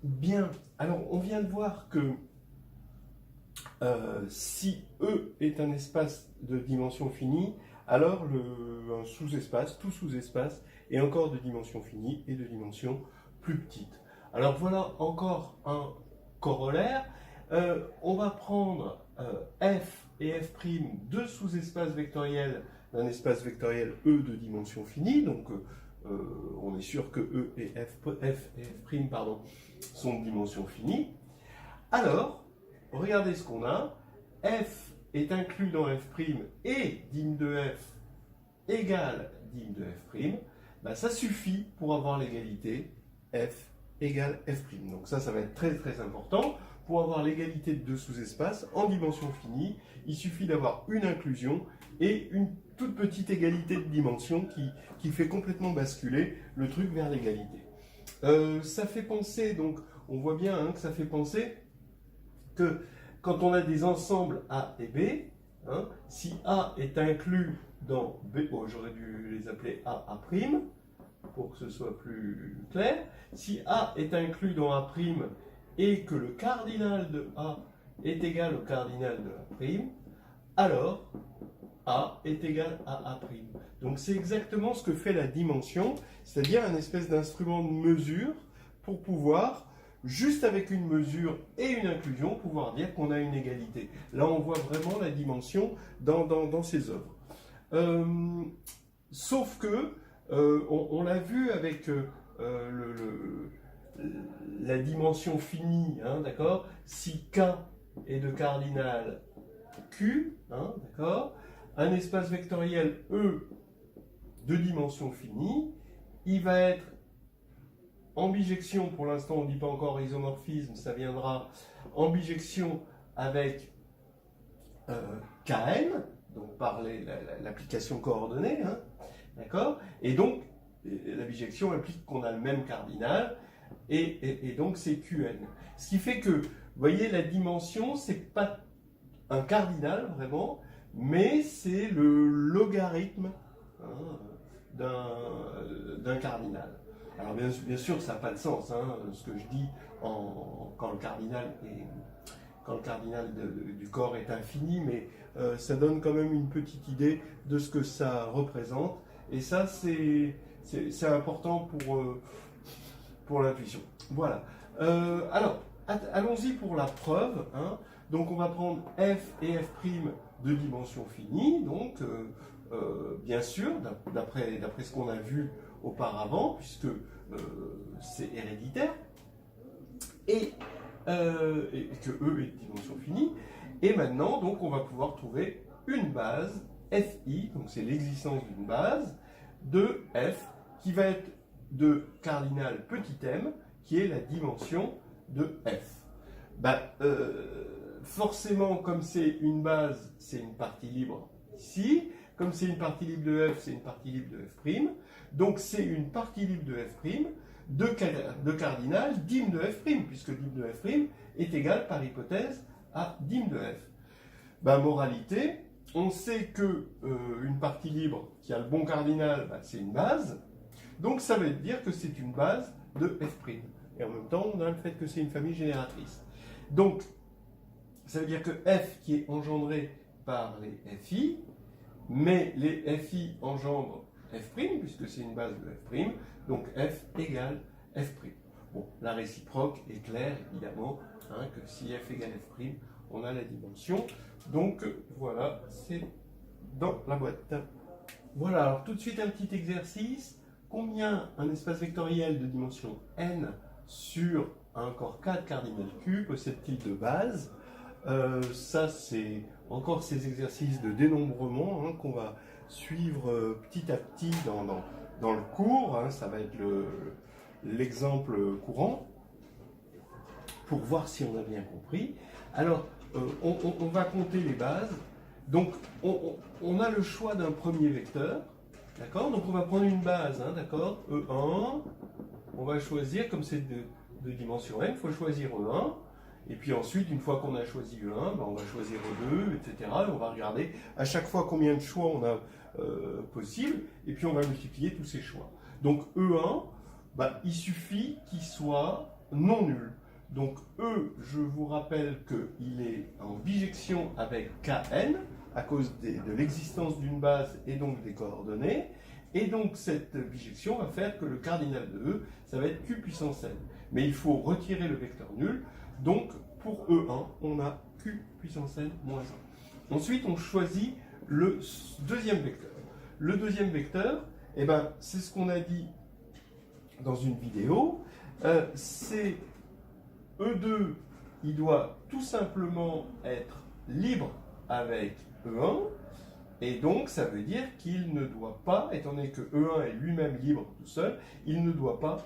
Bien, alors on vient de voir que si E est un espace de dimension finie, alors un sous-espace, tout sous-espace, est encore de dimension finie et de dimension plus petite. Alors voilà encore un corollaire. On va prendre F et F', deux sous-espaces vectoriels d'un espace vectoriel E de dimension finie, donc on est sûr que E et F et F', pardon, sont de dimension finie. Alors, regardez ce qu'on a. F est inclus dans F' et dim de F égale dim de F'. Ben, ça suffit pour avoir l'égalité F égale F'. Donc ça va être très très important. Pour avoir l'égalité de deux sous-espaces en dimension finie, il suffit d'avoir une inclusion et une toute petite égalité de dimension qui fait complètement basculer le truc vers l'égalité. Ça fait penser, donc on voit bien hein, que ça fait penser que quand on a des ensembles A et B, hein, si A est inclus dans B, bon, j'aurais dû les appeler A, A', pour que ce soit plus clair. Si A est inclus dans A' et que le cardinal de A est égal au cardinal de A', alors A est égal à A'. Donc c'est exactement ce que fait la dimension, c'est-à-dire un espèce d'instrument de mesure pour pouvoir, juste avec une mesure et une inclusion, pouvoir dire qu'on a une égalité. Là, on voit vraiment la dimension dans ces œuvres. Sauf que, on l'a vu avec la dimension finie, hein, d'accord? Si K est de cardinal Q, hein, d'accord? Un espace vectoriel E de dimension finie, il va être en bijection, pour l'instant on ne dit pas encore isomorphisme, ça viendra en bijection avec Kn, donc par l'application coordonnée, hein, d'accord? Et donc la bijection implique qu'on a le même cardinal, et donc c'est Qn. Ce qui fait que, vous voyez, la dimension, c'est pas un cardinal vraiment, mais c'est le logarithme hein, d'un cardinal. Alors bien sûr, ça n'a pas de sens, hein, ce que je dis quand le cardinal du corps est infini, mais ça donne quand même une petite idée de ce que ça représente. Et ça, c'est important pour l'intuition. Voilà. Alors, allons-y pour la preuve. Hein. Donc, on va prendre F et F' de dimension finie. Donc, bien sûr, d'après ce qu'on a vu auparavant, puisque c'est héréditaire, et que E est de dimension finie. Et maintenant, donc, on va pouvoir trouver une base Fi, donc c'est l'existence d'une base de F qui va être de cardinal petit m, qui est la dimension de F. Ben, forcément, comme c'est une base, c'est une partie libre ici. Comme c'est une partie libre de F, c'est une partie libre de F'. Donc c'est une partie libre de F' de cardinal dim de F', puisque dim de F' est égal par hypothèse à dim de F. Ben, moralité, on sait que une partie libre qui a le bon cardinal, ben, c'est une base. Donc ça veut dire que c'est une base de F'. Et en même temps, on a le fait que c'est une famille génératrice. Donc, ça veut dire que F qui est engendré par les Fi, mais les Fi engendrent F', puisque c'est une base de F', donc F égale F'. Bon, la réciproque est claire, évidemment, hein, que si F égale F', on a la dimension. Donc, voilà, c'est dans la boîte. Voilà, alors tout de suite un petit exercice. Combien un espace vectoriel de dimension n sur un corps 4 cardinal Q possède-t-il de base? Ça, c'est encore ces exercices de dénombrement hein, qu'on va suivre petit à petit dans le cours. Hein, ça va être l'exemple courant pour voir si on a bien compris. Alors, on va compter les bases. Donc, on a le choix d'un premier vecteur. D'accord? Donc, on va prendre une base. Hein, d'accord? E1. On va choisir, comme c'est de dimension n, il faut choisir E1. Et puis ensuite, une fois qu'on a choisi E1, ben on va choisir E2, etc. Et on va regarder à chaque fois combien de choix on a possible. Et puis on va multiplier tous ces choix. Donc E1, ben, il suffit qu'il soit non nul. Donc E, je vous rappelle qu'il est en bijection avec Kn, à cause de l'existence d'une base et donc des coordonnées. Et donc cette bijection va faire que le cardinal de E, ça va être Q puissance N. Mais il faut retirer le vecteur nul. Donc pour E1, on a Q puissance N moins 1. Ensuite, on choisit le deuxième vecteur. Le deuxième vecteur, eh ben, c'est ce qu'on a dit dans une vidéo. C'est E2, il doit tout simplement être libre avec E1. Et donc, ça veut dire qu'il ne doit pas, étant donné que E1 est lui-même libre tout seul, il ne doit pas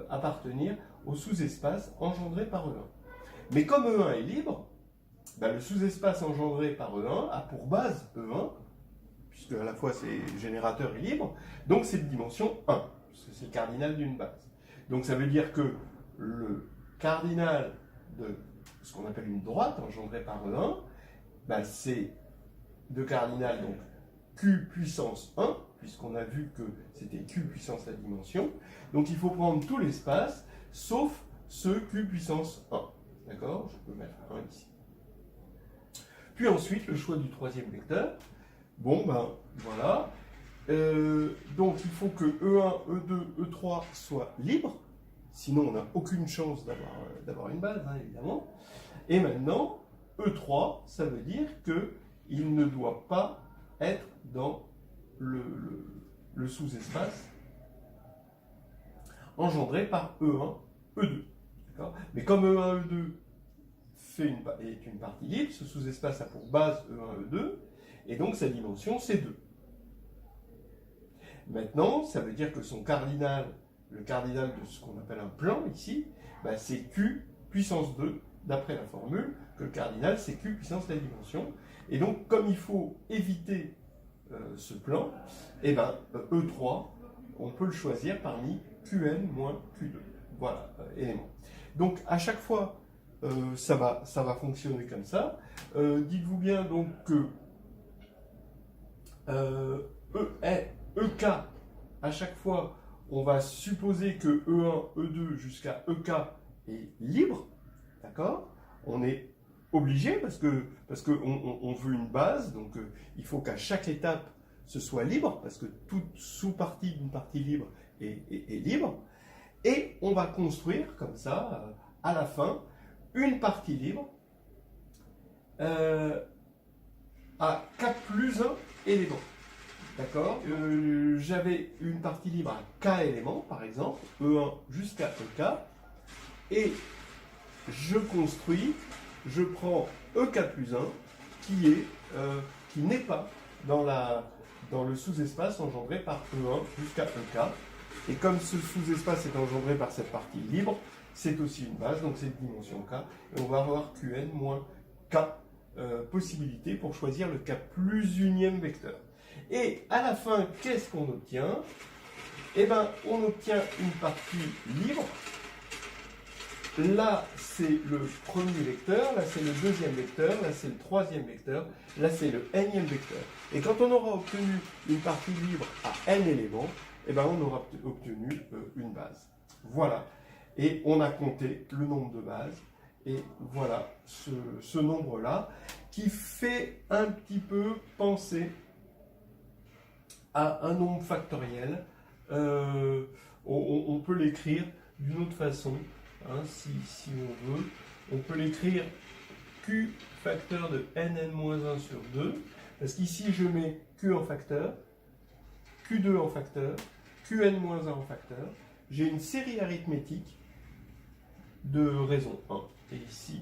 appartenir au sous-espace engendré par E1. Mais comme E1 est libre, ben, le sous-espace engendré par E1 a pour base E1, puisque à la fois c'est générateur et libre, donc c'est de dimension 1, puisque c'est le cardinal d'une base. Donc ça veut dire que le cardinal de ce qu'on appelle une droite engendrée par E1, ben, c'est de cardinal, donc Q puissance 1, puisqu'on a vu que c'était Q puissance la dimension. Donc il faut prendre tout l'espace, sauf ce Q puissance 1. D'accord? Je peux mettre 1 ici. Puis ensuite, le choix du troisième vecteur. Bon, ben voilà. Donc il faut que E1, E2, E3 soient libres. Sinon, on n'a aucune chance d'avoir une base, hein, évidemment. Et maintenant, E3, ça veut dire qu'il ne doit pas être dans le sous-espace engendré par E1, E2. Mais comme E1, E2 est une partie libre, ce sous-espace a pour base E1, E2, et donc sa dimension c'est 2. Maintenant, ça veut dire que son cardinal, le cardinal de ce qu'on appelle un plan ici, bah, c'est Q puissance 2, d'après la formule, que le cardinal c'est Q puissance la dimension. Et donc, comme il faut éviter ce plan, et ben, E3, on peut le choisir parmi Qn moins Q2. Voilà, élément. Donc, à chaque fois, ça va fonctionner comme ça. Dites-vous bien donc que EK, à chaque fois, on va supposer que E1, E2 jusqu'à EK est libre, d'accord? On est obligé parce qu'on veut une base, donc il faut qu'à chaque étape ce soit libre, parce que toute sous-partie d'une partie libre est libre, et on va construire comme ça, à la fin, une partie libre à K plus 1 éléments. D'accord? J'avais une partie libre à K éléments, par exemple, E1 jusqu'à EK, et je construis, je prends EK plus 1, qui n'est pas dans le sous-espace engendré par E1 jusqu'à EK. Et comme ce sous-espace est engendré par cette partie libre, c'est aussi une base, donc c'est de dimension K. Et on va avoir Qn moins K possibilités pour choisir le K plus unième vecteur. Et à la fin, qu'est-ce qu'on obtient? Eh bien, on obtient une partie libre. Là, c'est le premier vecteur, là, c'est le deuxième vecteur, là, c'est le troisième vecteur, là, c'est le nème vecteur. Et quand on aura obtenu une partie libre à n éléments, eh ben, on aura obtenu une base. Voilà. Et on a compté le nombre de bases. Et voilà ce nombre-là qui fait un petit peu penser à un nombre factoriel. On peut l'écrire d'une autre façon, hein, si on veut. On peut l'écrire Q facteur de nn-1 sur 2, parce qu'ici je mets Q en facteur, Q2 en facteur, Qn-1 en facteur. J'ai une série arithmétique de raison 1. Et ici,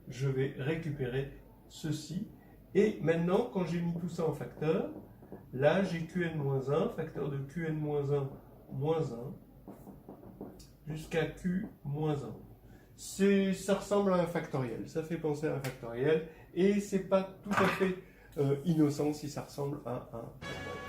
je vais récupérer ceci. Et maintenant, quand j'ai mis tout ça en facteur, là, j'ai Qn-1, facteur de Qn-1, moins 1, jusqu'à Q-1. Ça ressemble à un factoriel, ça fait penser à un factoriel, et c'est pas tout à fait innocent si ça ressemble à un factoriel.